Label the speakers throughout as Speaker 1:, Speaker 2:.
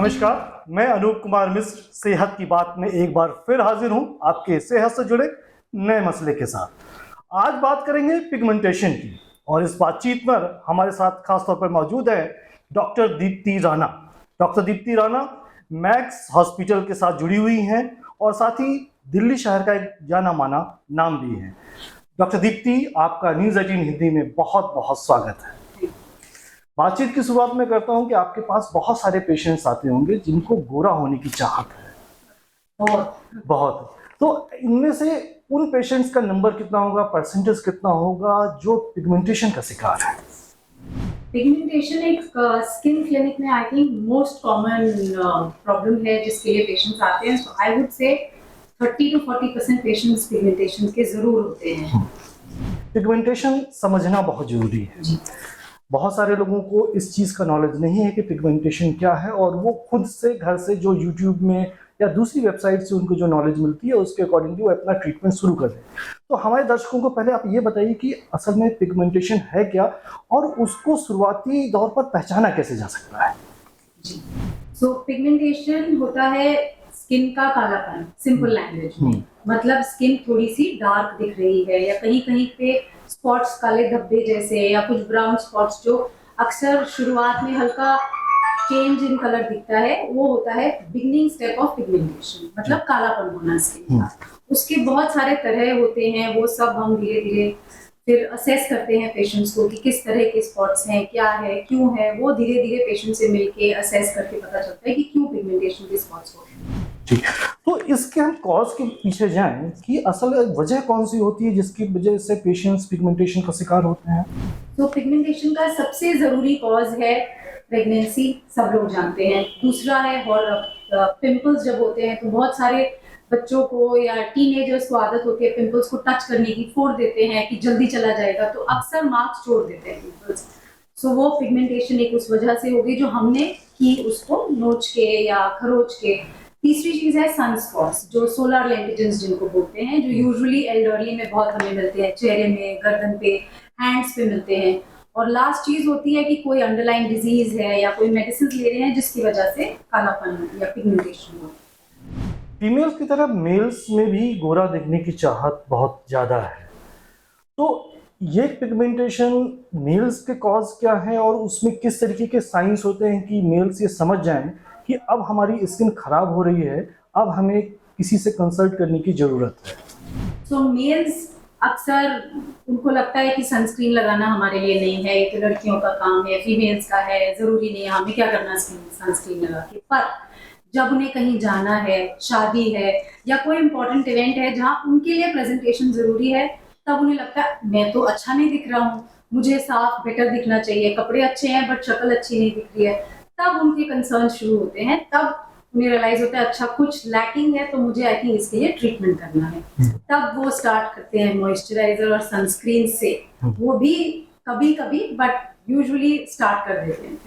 Speaker 1: नमस्कार, मैं अनूप कुमार मिश्र सेहत की बात में एक बार फिर हाजिर हूं आपके सेहत से जुड़े नए मसले के साथ। आज बात करेंगे पिगमेंटेशन की और इस बातचीत पर हमारे साथ खास तौर पर मौजूद है doctor Deepti Rana. Doctor Deepti Rana max hospital के साथ जुड़ी हुई हैं और साथ ही दिल्ली शहर का एक जाना माना नाम भी है। डॉक्टर दीप्ति, आपका न्यूज़ 18 हिंदी में बहुत बहुत स्वागत है। बातचीत की शुरुआत में करता हूं कि आपके पास बहुत सारे पेशेंट्स आते होंगे जिनको गोरा होने की चाहत है बहुत। तो इनमें से उन पेशेंट्स का नंबर कितना होगा, परसेंटेज कितना होगा जो पिगमेंटेशन का शिकार है?
Speaker 2: पिगमेंटेशन एक स्किन क्लिनिक में I think most common problem है जिसके लिए पेशेंट्स आते हैं। सो I would say 30 to 40% patients pigmentation के जरूर होते हैं।
Speaker 1: पिगमेंटेशन समझना बहुत जरूरी है। बहुत सारे लोगों को इस चीज़ का नॉलेज नहीं है कि पिगमेंटेशन क्या है और वो खुद से घर से जो यूट्यूब में या दूसरी वेबसाइट से उनको जो नॉलेज मिलती है उसके अकॉर्डिंगली वो अपना ट्रीटमेंट शुरू कर दें। तो हमारे दर्शकों को पहले आप ये बताइए कि असल में पिगमेंटेशन है क्या और उसको शुरुआती दौर पर पहचाना कैसे जा सकता है?
Speaker 2: जी, सो पिगमेंटेशन होता है स्किन का कालापन, सिंपल लैंग्वेज में। मतलब स्किन थोड़ी सी डार्क दिख रही है या कहीं कहीं पे स्पॉट्स, काले धब्बे जैसे या कुछ ब्राउन स्पॉट्स जो अक्सर शुरुआत में हल्का चेंज इन कलर दिखता है, वो होता है बिगिनिंग स्टेप ऑफ पिगमेंटेशन, मतलब कालापन होना स्किन का। उसके बहुत सारे तरह होते हैं, वो सब हम धीरे धीरे फिर असेस करते हैं पेशेंट्स को कि किस तरह के स्पॉट्स हैं, क्या है, क्यों है। वो धीरे धीरे पेशेंट से मिलके असेस करके पता चलता है कि क्यों पिगमेंटेशन के स्पॉट्स हो रहे हैं।
Speaker 1: ठीक, तो इसके हम कॉज के पीछे जाएं कि असल वजह कौन सी होती है जिसकी वजह से पेशेंट्स पिगमेंटेशन का शिकार होते हैं?
Speaker 2: तो पिगमेंटेशन का सबसे जरूरी कॉज है प्रेगनेंसी, सब लोग जानते हैं। दूसरा है पिंपल्स जब होते हैं तो बहुत सारे बच्चों को या टीनेजर्स को आदत होती है पिंपल्स को टच करने की, फोड़ देते हैं कि जल्दी चला जाएगा, तो अक्सर मार्क्स छोड़ देते हैं पिंपल्स। सो वो पिगमेंटेशन एक उस वजह से होगी जो हमने की उसको नोच के या खरोच के। तीसरी चीज है सनस्पॉट्स, जो सोलर लेंटिजेस जिनको बोलते हैं, जो यूजुअली एल्डरली में बहुत हमें मिलते हैं, चेहरे में, गर्दन पे, हैंड्स पे मिलते हैं। और लास्ट चीज होती है कि कोई अंडरलाइन डिजीज है या कोई मेडिसिन ले रहे हैं जिसकी वजह से कालापन या पिगमेंटेशन हो।
Speaker 1: फीमेल्स की तरह मेल्स में भी गोरा दिखने की चाहत बहुत ज़्यादा है, तो ये पिगमेंटेशन मेल्स के कॉज क्या है और उसमें किस तरीके के साइंस होते हैं कि मेल्स ये समझ जाएं कि अब हमारी स्किन खराब हो रही है, अब हमें किसी से कंसल्ट करने की ज़रूरत है?
Speaker 2: सो मेल्स अक्सर उनको लगता है कि सनस्क्रीन लगाना हमारे लिए नहीं है, ये तो लड़कियों का काम है, फीमेल्स का है, जरूरी नहीं है, हमें क्या करना सनस्क्रीन लगा के। पर जब उन्हें कहीं जाना है, शादी है या कोई इंपॉर्टेंट इवेंट है जहाँ उनके लिए प्रेजेंटेशन जरूरी है, तब उन्हें लगता है मैं तो अच्छा नहीं दिख रहा हूँ, मुझे साफ बेटर दिखना चाहिए, कपड़े अच्छे हैं बट शक्ल अच्छी नहीं दिख रही है। तब उनके कंसर्न शुरू होते हैं, तब उन्हें रियलाइज होता है अच्छा कुछ लैकिंग है, तो मुझे आई थिंक इसके लिए ट्रीटमेंट करना है। तब वो स्टार्ट करते हैं मॉइस्चराइजर और सनस्क्रीन से, वो भी कभी कभी बट यूजुअली स्टार्ट कर देते हैं।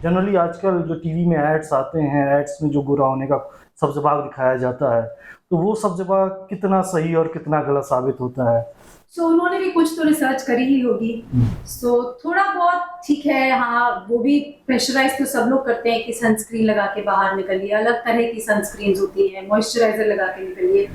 Speaker 1: जनरली आजकल जो टीवी में एड्स आते हैं, एड्स में जो गोरा होने का सब्ज़ बाग दिखाया जाता है, तो वो सब्ज़ बाग कितना सही और कितना गलत साबित होता है?
Speaker 2: सो उन्होंने भी कुछ तो रिसर्च करी ही होगी। सो थोड़ा बहुत ठीक है, हाँ, वो भी प्रेशराइज तो सब लोग करते हैं कि सनस्क्रीन लगा के बाहर निकलिए, अलग तरह की सनस्क्रीन होती है, मॉइस्चराइजर लगा के निकलिए।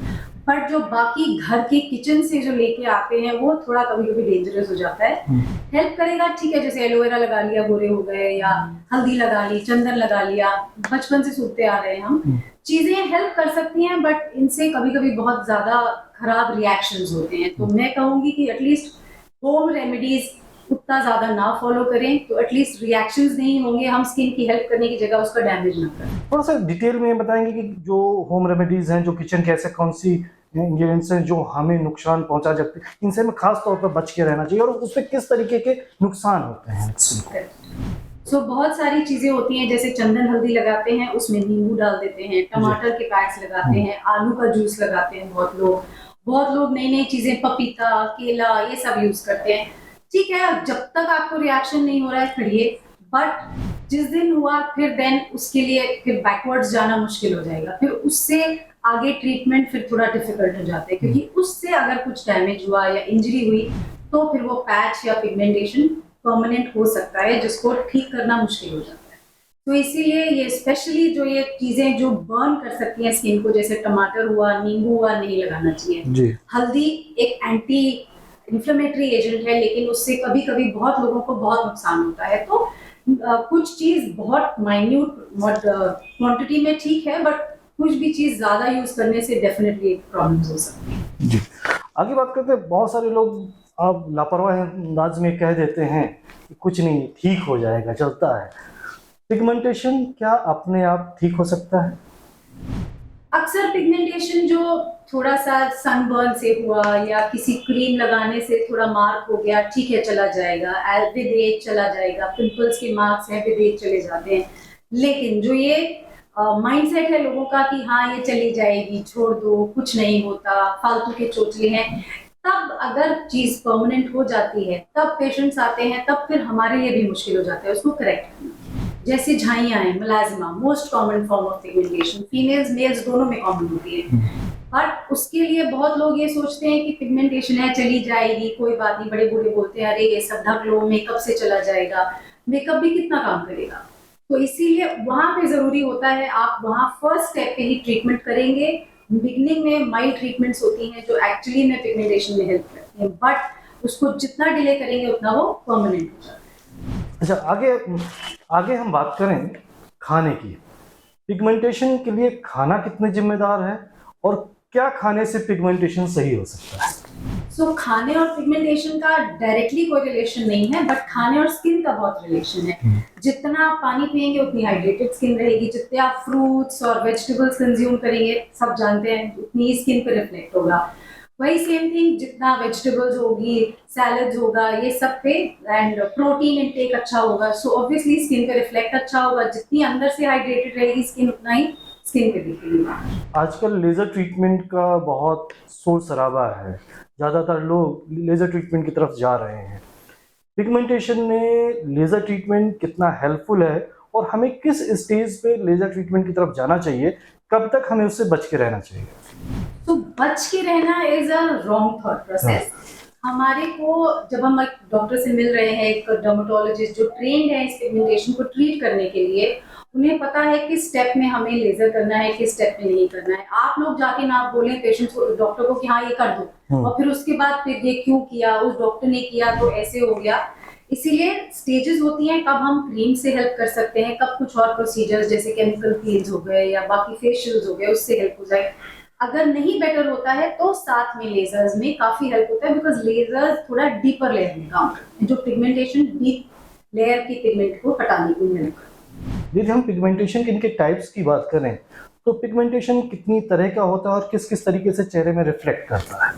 Speaker 2: बट जो बाकी घर के किचन से जो लेके आते हैं वो थोड़ा कभी कभी डेंजरस हो जाता है। हेल्प करेगा ठीक है, जैसे एलोवेरा लगा लिया गोरे हो गए, या हल्दी लगा ली, चंदन लगा लिया, बचपन से सूखते आ रहे हैं हम, चीजें हेल्प कर सकती हैं, बट इनसे कभी कभी बहुत ज्यादा खराब रिएक्शंस होते हैं। तो मैं कहूंगी कि एटलीस्ट होम रेमेडीज उतना ज्यादा ना फॉलो करें, तो एटलीस्ट रिएक्शंस नहीं होंगे, हम स्किन की हेल्प करने की जगह उसका डैमेज ना करें।
Speaker 1: थोड़ा सा डिटेल में बताएंगे कि जो होम रेमेडीज हैं, जो किचन के ऐसे कौन सी इंग्रेडिएंट्स हैं जो हमें नुकसान पहुंचा सकते हैं, इनसे हमें खास तौर पर बच के रहना चाहिए और उससे किस तरीके के नुकसान होते हैं?
Speaker 2: सो बहुत सारी चीजें होती हैं, जैसे चंदन हल्दी लगाते हैं, उसमें नींबू डाल देते हैं, टमाटर के पैक्स लगाते हैं, आलू का जूस लगाते हैं बहुत लोग नई नई चीजें, पपीता, केला, ये सब यूज करते हैं। ठीक है, जब तक आपको रिएक्शन नहीं हो रहा है करिए, बट जिस दिन हुआ फिर देन उसके लिए फिर बैकवर्ड्स जाना मुश्किल हो जाएगा, फिर उससे आगे ट्रीटमेंट फिर थोड़ा डिफिकल्ट हो जाता है, क्योंकि उससे अगर कुछ डैमेज हुआ या इंजरी हुई तो फिर वो पैच या पिगमेंटेशन परमानेंट हो सकता है, जिसको ठीक करना मुश्किल हो जाता है। तो इसीलिए ये स्पेशली जो ये चीजें जो बर्न कर सकती हैं स्किन को, जैसे टमाटर हुआ, नींबू हुआ, नहीं लगाना चाहिए।
Speaker 1: जी।
Speaker 2: हल्दी एक एंटी इन्फ्लेमेटरी एजेंट है, लेकिन उससे कभी कभी बहुत लोगों को बहुत नुकसान होता है। तो कुछ चीज बहुत माइन्यूट क्वांटिटी में ठीक है, बट कुछ भी चीज ज्यादा यूज करने से डेफिनेटली प्रॉब्लम्स हो सकती है।
Speaker 1: जी। आगे बात करते हैं, बहुत सारे लोग अब लापरवाह अंदाज में कह देते हैं कि कुछ नहीं, ठीक हो जाएगा, चलता है। पिगमेंटेशन क्या अपने आप ठीक हो सकता है?
Speaker 2: अक्सर पिगमेंटेशन जो थोड़ा सा सनबर्न से हुआ या किसी क्रीम लगाने से थोड़ा मार्क हो गया, ठीक है, चला जाएगा, विद एज चला जाएगा। पिंपल्स के मार्क्स हैं, विद एज चले जाते हैं। लेकिन जो ये माइंडसेट है लोगों का कि हाँ ये चली जाएगी, छोड़ दो, कुछ नहीं होता, फालतू के चोचले हैं, तब अगर चीज परमानेंट हो जाती है, तब पेशेंट्स आते हैं, तब फिर हमारे लिए भी मुश्किल हो जाता है उसको करेक्ट करना। जैसे झाइयाँ हैं, melasma, most common form of pigmentation, females males दोनों में कॉमन होती है। बट उसके लिए बहुत लोग ये सोचते हैं कि पिगमेंटेशन है, चली जाएगी, कोई बात नहीं। बड़े बूढ़े बोलते हैं अरे ये सब ढक लो, मेकअप से चला जाएगा। मेकअप भी कितना काम करेगा? तो इसीलिए वहां पे जरूरी होता है आप वहां फर्स्ट स्टेप पे ही ट्रीटमेंट करेंगे। बिगिनिंग में माइल्ड ट्रीटमेंट्स होती हैं जो एक्चुअली में पिगमेंटेशन में हेल्प करती हैं, बट उसको जितना डिले करेंगे उतना वो परमानेंट हो जाता है।
Speaker 1: अच्छा, आगे हम बात करें खाने की। पिगमेंटेशन के लिए खाना कितने जिम्मेदार है और क्या खाने से पिगमेंटेशन सही हो सकता है?
Speaker 2: सो खाने और पिगमेंटेशन का डायरेक्टली कोई रिलेशन नहीं है, बट खाने और स्किन का बहुत रिलेशन है। जितना आप पानी पिएंगे उतनी हाइड्रेटेड स्किन रहेगी, जितने आप फ्रूट्स और वेजिटेबल्स कंज्यूम करेंगे, सब जानते हैं, उतनी स्किन पे रिफ्लेक्ट होगा। वही सेम थिंग, जितना वेजिटेबल्स होगी, सैलड्स होगा, ये सब पे, एंड प्रोटीन इनटेक अच्छा होगा, सो ऑब्वियसली स्किन पे रिफ्लेक्ट अच्छा होगा। जितनी अंदर से हाइड्रेटेड रहेगी स्किन, उतना ही स्किन पे दिखेगी।
Speaker 1: आजकल लेज़र ट्रीटमेंट का बहुत शोर शराबा है, ज़्यादातर लोग लेज़र ट्रीटमेंट की तरफ जा रहे हैं। पिगमेंटेशन में लेज़र ट्रीटमेंट कितना हेल्पफुल है और हमें किस स्टेज पे लेज़र ट्रीटमेंट की तरफ जाना चाहिए, कब तक हमें उससे बच के रहना चाहिए?
Speaker 2: तो बच के रहना is a wrong thought process. हमारे को जब हम एक डॉक्टर से मिल रहे हैं, एक डर्मेटोलॉजिस्ट जो ट्रेंड है इस पिगमेंटेशन को ट्रीट करने के लिए, उन्हें पता है किस स्टेप में हमें लेजर करना है, किस स्टेप में नहीं करना है। आप लोग जाके ना बोले पेशेंट को, डॉक्टर को कि हाँ ये कर दो, और फिर उसके बाद फिर ये क्यों किया, उस डॉक्टर ने किया तो ऐसे हो गया। इसीलिए स्टेजेस होती हैं, कब हम क्रीम से हेल्प कर सकते हैं, कब कुछ और प्रोसीजर्स जैसे केमिकल पील्स हो गए या बाकी फेशियल्स हो गए उससे हेल्प हो जाए। अगर नहीं बेटर होता है तो साथ में लेजर्स में काफी हेल्प होता है, बिकॉज लेजर्स थोड़ा डीपर लेयर में काम करते हैं जो पिगमेंटेशन डीप लेयर की पिगमेंट को हटाने को हेल्प करते हैं।
Speaker 1: यदि हम पिगमेंटेशन के इनके टाइप्स की बात करें तो पिगमेंटेशन कितनी तरह का होता है और किस किस तरीके से चेहरे में रिफ्लेक्ट करता है?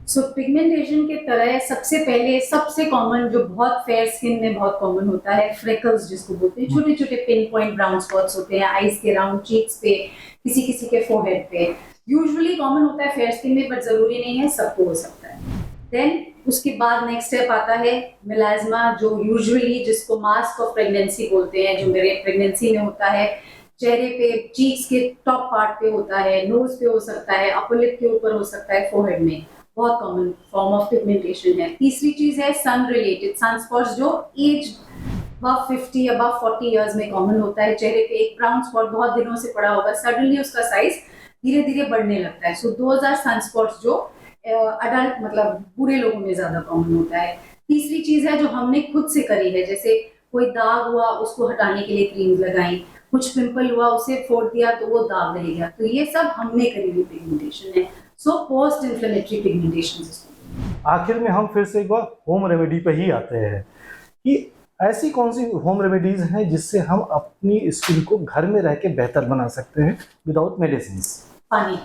Speaker 2: सो पिगमेंटेशन के तरह सबसे पहले सबसे कॉमन जो बहुत फेयर स्किन में बहुत कॉमन होता है, फ्रेकल्स जिसको बोलते हैं, छोटे छोटे पिन पॉइंट ब्राउन स्पॉट्स होते हैं आईज के राउंड चीक्स पे, किसी किसी के फोरहेड पे। यूजुअली कॉमन होता है फेयर स्किन में, बट जरूरी नहीं है, सबको हो सकता है। देन उसके बाद नेक्स्ट स्टेप आता है मेलाज्मा, जो यूजुअली जिसको मास्क ऑफ प्रेगनेंसी बोलते हैं, जो मेरे प्रेगनेंसी में होता है। चेहरे पे चीक्स के टॉप पार्ट पे होता है, नोज पे हो सकता है, अपर लिप के ऊपर हो सकता है, फोरहेड में। बहुत कॉमन फॉर्म ऑफ पिगमेंटेशन है। तीसरी चीज है सन रिलेटेड सनस्पॉट्स, जो एज अबव 50 अबव 40 इयर्स में कॉमन होता है। चेहरे पे एक ब्राउन स्पॉट बहुत दिनों से पड़ा होगा, सडनली उसका साइज धीरे धीरे बढ़ने लगता है। सो 2000 सनस्पॉट्स जो अडल्ट मतलब बूढ़े लोगों में ज्यादा कॉमन होता है। तीसरी चीज है जो हमने खुद से करी है, जैसे कोई दाग हुआ उसको हटाने के लिए क्रीम लगाई, कुछ पिंपल हुआ उसे फोड़ दिया तो वो दाग रह गया, तो ये सब हमने करी हुई पिगमेंटेशन है। So post inflammatory pigmentation.
Speaker 1: आखिर में हम फिर से एक बार होम रेमेडी पे ही आते हैं कि ऐसी कौन सी होम रेमेडीज हैं जिससे हम अपनी स्किन को घर में रह के बेहतर बना सकते हैं विदाउट मेडिसिन?
Speaker 2: पानी,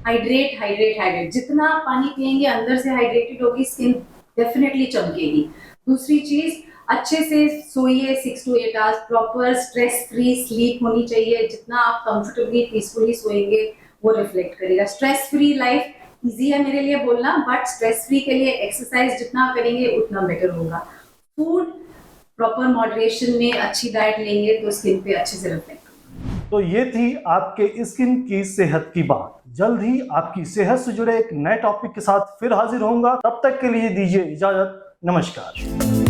Speaker 2: हाइड्रेट हाइड्रेट हाइड्रेट, जितना आप पानी पिएंगे अंदर से हाइड्रेटेड होगी स्किन, डेफिनेटली चमकेगी। दूसरी चीज, अच्छे से सोइए 6 to 8 hours, proper stress free sleep होनी चाहिए। जितना आप कंफर्टेबली पीसफुली सोएंगे वो रिफ्लेक्ट करेगा। स्ट्रेस फ्री लाइफ इजी है मेरे लिए बोलना, बट स्ट्रेस फ्री के लिए एक्सरसाइज जितना करेंगे उतना बेटर होगा। फूड प्रॉपर मॉडरेशन में, अच्छी डाइट लेंगे तो स्किन पे अच्छे से रिफ्लेक्ट।
Speaker 1: तो ये थी आपके स्किन की सेहत की बात। जल्द ही आपकी सेहत से जुड़े एक नए टॉपिक के साथ फिर हाजिर होऊंगा। तब तक के लिए दीजिए इजाजत। नमस्कार।